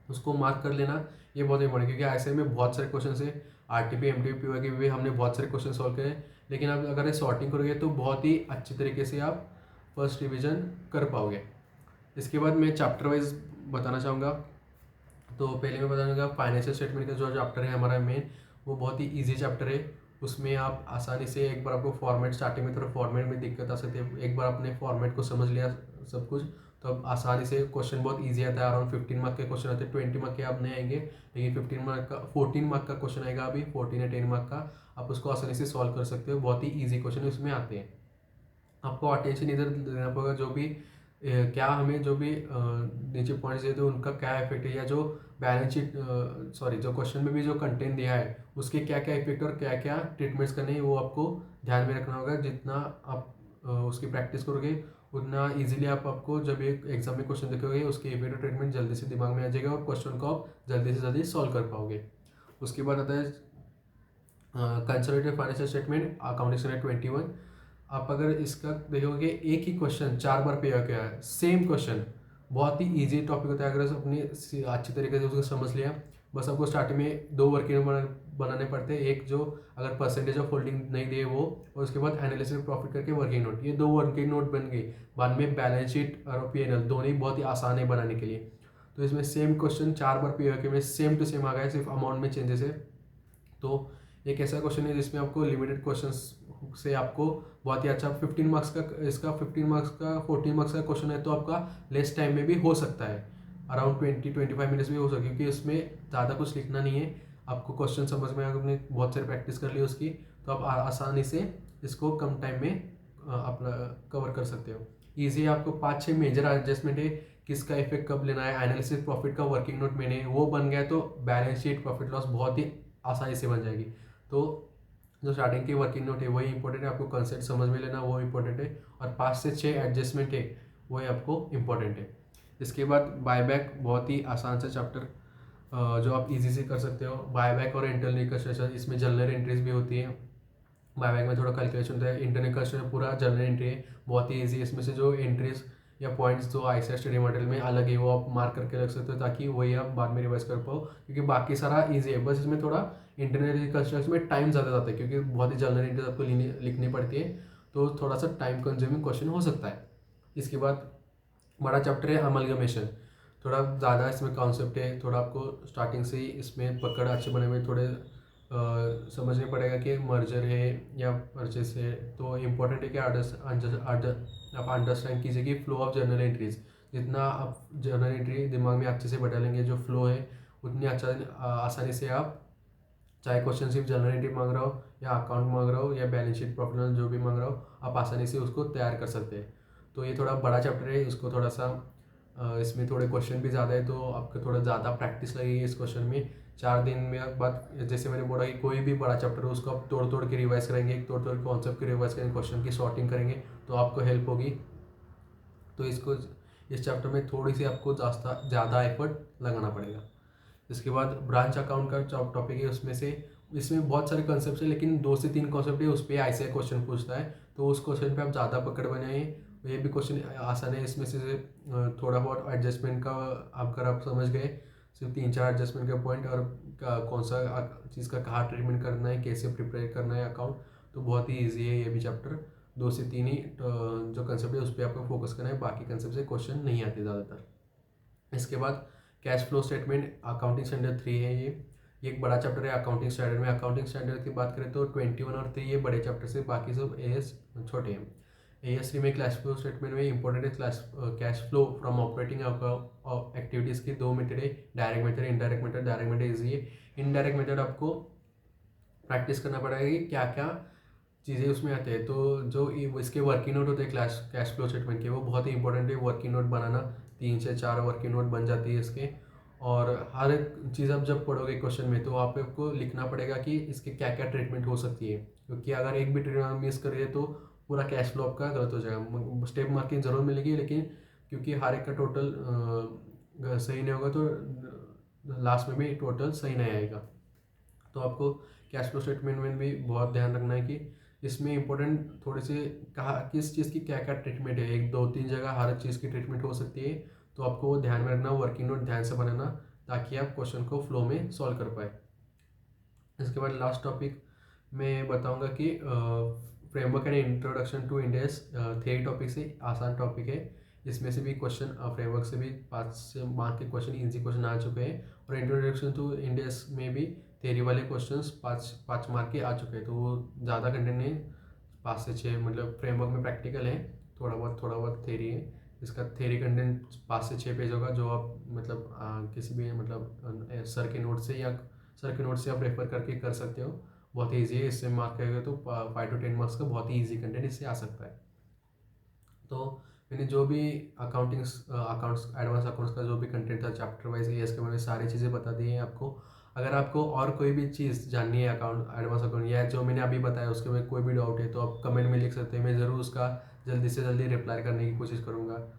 उसको मार्क कर लेना, ये बहुत इंपॉर्टेंट, क्योंकि ऐसे में बहुत सारे क्वेश्चन है, आरटीपी एमटीपी पीओ के भी हमने बहुत सारे क्वेश्चन सॉल्व करे, लेकिन आप अगर सॉर्टिंग करोगे तो बहुत ही अच्छी तरीके से आप फर्स्ट रिवीजन कर पाओगे। इसके बाद मैं चैप्टर वाइज बताना चाहूँगा। तो पहले मैं बताऊँगा फाइनेंशियल स्टेटमेंट का जो चैप्टर है हमारा मेन, वो बहुत ही ईजी चैप्टर है। उसमें आप आसानी से, एक बार आपको फॉर्मेट स्टार्टिंग में थोड़ा फॉर्मेट में दिक्कत आ सकती है, एक बार आपने फॉर्मेट को समझ लिया सब कुछ, तो अब आसानी से क्वेश्चन बहुत ईजी आता है। अराउंड 15 मार्क के क्वेश्चन आते हैं, 20 मार्क के आप नहीं आएंगे, लेकिन 15 मार्क का 14 मार्क का क्वेश्चन आएगा, अभी 14 या 10 मार्क का, आप उसको आसानी से सॉल्व कर सकते हो। बहुत ही ईजी क्वेश्चन उसमें आते हैं। आपको अटेंशन इधर देना पड़ेगा, जो भी क्या हमें जो भी नीचे पॉइंट्स दिए थे उनका क्या इफेक्ट है, या जो बैलेंस शीट सॉरी जो क्वेश्चन में भी जो कंटेंट दिया है उसके क्या क्या इफेक्ट और क्या क्या ट्रीटमेंट्स करने हैं, वो आपको ध्यान में रखना होगा। जितना आप उसकी प्रैक्टिस करोगे उतना इजीली आपको जब एक एग्जाम में क्वेश्चन देखोगे उसके इफेक्ट और ट्रीटमेंट जल्दी से दिमाग में आ जाएगा और क्वेश्चन को आप जल्दी से जल्दी सॉल्व कर पाओगे। उसके बाद आता है consolidated financial statement accounting standard 21। आप अगर इसका देखोगे एक ही क्वेश्चन 4 बार पे गया है, सेम क्वेश्चन, बहुत ही इजी टॉपिक होता है। अगर अपनी अच्छी तरीके से उसको समझ लिया, बस आपको स्टार्टिंग में 2 वर्किंग बनाने पड़ते हैं, एक जो अगर परसेंटेज ऑफ होल्डिंग नहीं दिए वो, और उसके बाद एनालिसिस प्रॉफिट करके वर्किंग नोट, ये 2 वर्किंग नोट बन गई। बाद में बैलेंस शीट और पीएनएल दोनों ही बहुत ही आसान है बनाने के लिए। तो इसमें सेम क्वेश्चन 4 बार पे में सेम टू सेम आ गया है, सिर्फ अमाउंट में चेंजेस है। तो एक ऐसा क्वेश्चन है जिसमें आपको लिमिटेड क्वेश्चंस से आपको बहुत ही अच्छा 15 मार्क्स का, इसका 15 मार्क्स का 14 मार्क्स का क्वेश्चन है, तो आपका लेस टाइम में भी हो सकता है, अराउंड 20-25 मिनट्स में हो सकता है, क्योंकि इसमें ज़्यादा कुछ लिखना नहीं है। आपको क्वेश्चन समझ में आपने बहुत सारी प्रैक्टिस कर ली उसकी, तो आप आसानी से इसको कम टाइम में आप कवर कर सकते हो। ईजी आपको 5-6 मेजर एडजस्टमेंट है, किसका इफेक्ट कब लेना है, एनालिसिस प्रॉफिट का वर्किंग नोट मैंने वो बन गया, तो बैलेंस शीट प्रॉफिट लॉस बहुत ही आसानी से बन जाएगी। तो जो स्टार्टिंग की वर्किंग नोट है वही इंपॉर्टेंट है, आपको कंसेप्ट समझ में लेना वो इंपॉर्टेंट है, और 5 से 6 एडजस्टमेंट है वही आपको इंपॉर्टेंट है। इसके बाद बायबैक, बहुत ही आसान सा चैप्टर जो आप इजी से कर सकते हो। बायबैक और इंटरनल रिकन्स्ट्रक्शन, इसमें जर्नल एंट्रीज भी होती है। बायबैक में थोड़ा कैलकुलेशन होता है, इंटरनल रिकन्स्ट्रक्शन पूरा जर्नल एंट्री है, बहुत ही ईजी। इसमें से जो एंट्रीज या पॉइंट्स जो आईसीआई स्टडी मॉडल में अलग है वो आप मार्क करके रख सकते हो, ताकि वही आप बाद में रिवाइज कर पाओ, क्योंकि बाकी सारा ईजी है। बस इसमें थोड़ा इंटरनल रिकन्स्ट्रक्शन में टाइम ज़्यादा जाता है, क्योंकि बहुत ही जर्नल एंट्रीज आपको लिखनी पड़ती है, तो थोड़ा सा टाइम कंज्यूमिंग क्वेश्चन हो सकता है। इसके बाद बड़ा चैप्टर है अमलगमेशन, थोड़ा ज़्यादा इसमें कॉन्सेप्ट है, थोड़ा आपको स्टार्टिंग से ही इसमें पकड़ अच्छे बने हुए थोड़े समझने पड़ेगा कि मर्जर है या परचेस है। तो इम्पोर्टेंट है कि आप अंडरस्टैंड कीजिए कि फ्लो ऑफ जर्नल एंट्रीज, जितना आप जर्नल एंट्री दिमाग में अच्छे से बैठा लेंगे, जो फ्लो है उतनी अच्छा आसानी से आप, चाहे क्वेश्चन सिर्फ जर्नल एंट्री मांग रहा हो या अकाउंट मांग रहा हो या बैलेंस शीट प्रॉफिट जो भी मांग रहा हो, आप आसानी से उसको तैयार कर सकते हैं। तो ये थोड़ा बड़ा चैप्टर है, इसको थोड़ा सा इसमें थोड़े क्वेश्चन भी ज़्यादा है, तो आपको थोड़ा ज़्यादा प्रैक्टिस लगेगी इस क्वेश्चन में। 4 दिन में बाद, जैसे मैंने बोला कि कोई भी बड़ा चैप्टर हो उसको आप तोड़ तोड़ के रिवाइज करेंगे, तोड़ तोड़ कॉन्सेप्ट की रिवाइज करेंगे, क्वेश्चन की सॉर्टिंग करेंगे, तो आपको हेल्प होगी। तो इसको इस चैप्टर में थोड़ी सी आपको ज़्यादा एफर्ट लगाना पड़ेगा। इसके बाद ब्रांच अकाउंट का टॉपिक है, उसमें से इसमें बहुत सारे कॉन्सेप्ट है, लेकिन 2 से 3 कॉन्सेप्ट है उस पर आईसीआई क्वेश्चन पूछता है, तो उस क्वेश्चन पे आप ज़्यादा पकड़ बनाए। ये भी क्वेश्चन आसान है, इसमें से थोड़ा बहुत एडजस्टमेंट का अगर आप समझ गए, सिर्फ 3-4 एडजस्टमेंट का पॉइंट, और कौन सा चीज़ का कहाँ ट्रीटमेंट करना है, कैसे प्रिपेयर करना है अकाउंट, तो बहुत ही ईजी है ये भी चैप्टर। 2 से 3 ही जो कंसेप्ट है उस पर आपको फोकस करना है, बाकी कंसेप्ट से क्वेश्चन नहीं आते ज़्यादातर। इसके बाद cash flow statement accounting standard 3 है, ये एक बड़ा चैप्टर है अकाउंटिंग स्टैंडर्ड में। अकाउंटिंग स्टैंडर्ड की बात करें तो 21 और 3 ये बड़े चैप्टर से, बाकी सब एएस छोटे हैं। एएस3 में कैश फ्लो स्टेटमेंट में इंपॉर्टेंट है cash flow from operating activities की 2 मेथड है, direct method, indirect method. Direct method easy है, इनडायरेक्ट मेथड आपको प्रैक्टिस करना पड़ेगा कि क्या क्या चीज़ें उसमें आते हैं। तो जो इसके वर्किंग नोट होते हैं कैश फ्लो स्टेटमेंट के, वो बहुत ही इंपॉर्टेंट है वर्किंग नोट बनाना, 3 से 4 वर्किंग नोट बन जाती है इसके। और हर एक चीज़ आप जब पढ़ोगे क्वेश्चन में, तो आपको लिखना पड़ेगा कि इसके क्या क्या ट्रीटमेंट हो सकती है, क्योंकि अगर एक भी ट्रीटमेंट मिस करिए तो पूरा कैश फ्लो आपका गलत हो जाएगा। स्टेप मार्किंग जरूर मिलेगी, लेकिन क्योंकि हर एक का टोटल सही नहीं होगा, तो लास्ट में भी टोटल सही नहीं आएगा। तो आपको कैश फ्लो स्टेटमेंट में भी बहुत ध्यान रखना है कि इसमें इंपॉर्टेंट थोड़े से कहा किस चीज़ की क्या क्या ट्रीटमेंट है, 1-2-3 जगह हर चीज़ की ट्रीटमेंट हो सकती है, तो आपको वो ध्यान में रखना, वर्किंग नोट ध्यान से बनाना, ताकि आप क्वेश्चन को फ्लो में सॉल्व कर पाए। इसके बाद लास्ट टॉपिक मैं बताऊंगा कि framework and introduction to India's theory topic से आसान टॉपिक है। इसमें से भी क्वेश्चन फ्रेमवर्क से भी 5 मार्क के क्वेश्चन इजी क्वेश्चन आ चुके हैं, और इंट्रोडक्शन टू इंडियस में भी थियरी वाले क्वेश्चंस 5 मार्क के आ चुके हैं। तो वो ज़्यादा कंटेंट नहीं, 5 से 6, मतलब फ्रेमवर्क में प्रैक्टिकल है, थोड़ा बहुत थियरी है। इसका थियरी कंटेंट 5 से 6 पेज होगा, जो आप मतलब किसी भी मतलब सर के नोट से आप रेफर करके कर सकते हो। बहुत ही ईजी है, इससे मार्क करेगा तो 5 to 10 मार्क्स का बहुत ही ईजी कंटेंट इससे आ सकता है। तो मैंने जो भी अकाउंट्स एडवांस अकाउंट्स का जो भी कंटेंट था चैप्टर वाइज एएस के बारे में सारी चीज़ें बता दी हैं आपको। अगर आपको और कोई भी चीज़ जाननी है एडवांस अकाउंट या जो मैंने अभी बताया उसके में कोई भी डाउट है तो आप कमेंट में लिख सकते हैं, मैं ज़रूर उसका जल्दी से जल्दी रिप्लाई करने की कोशिश करूँगा।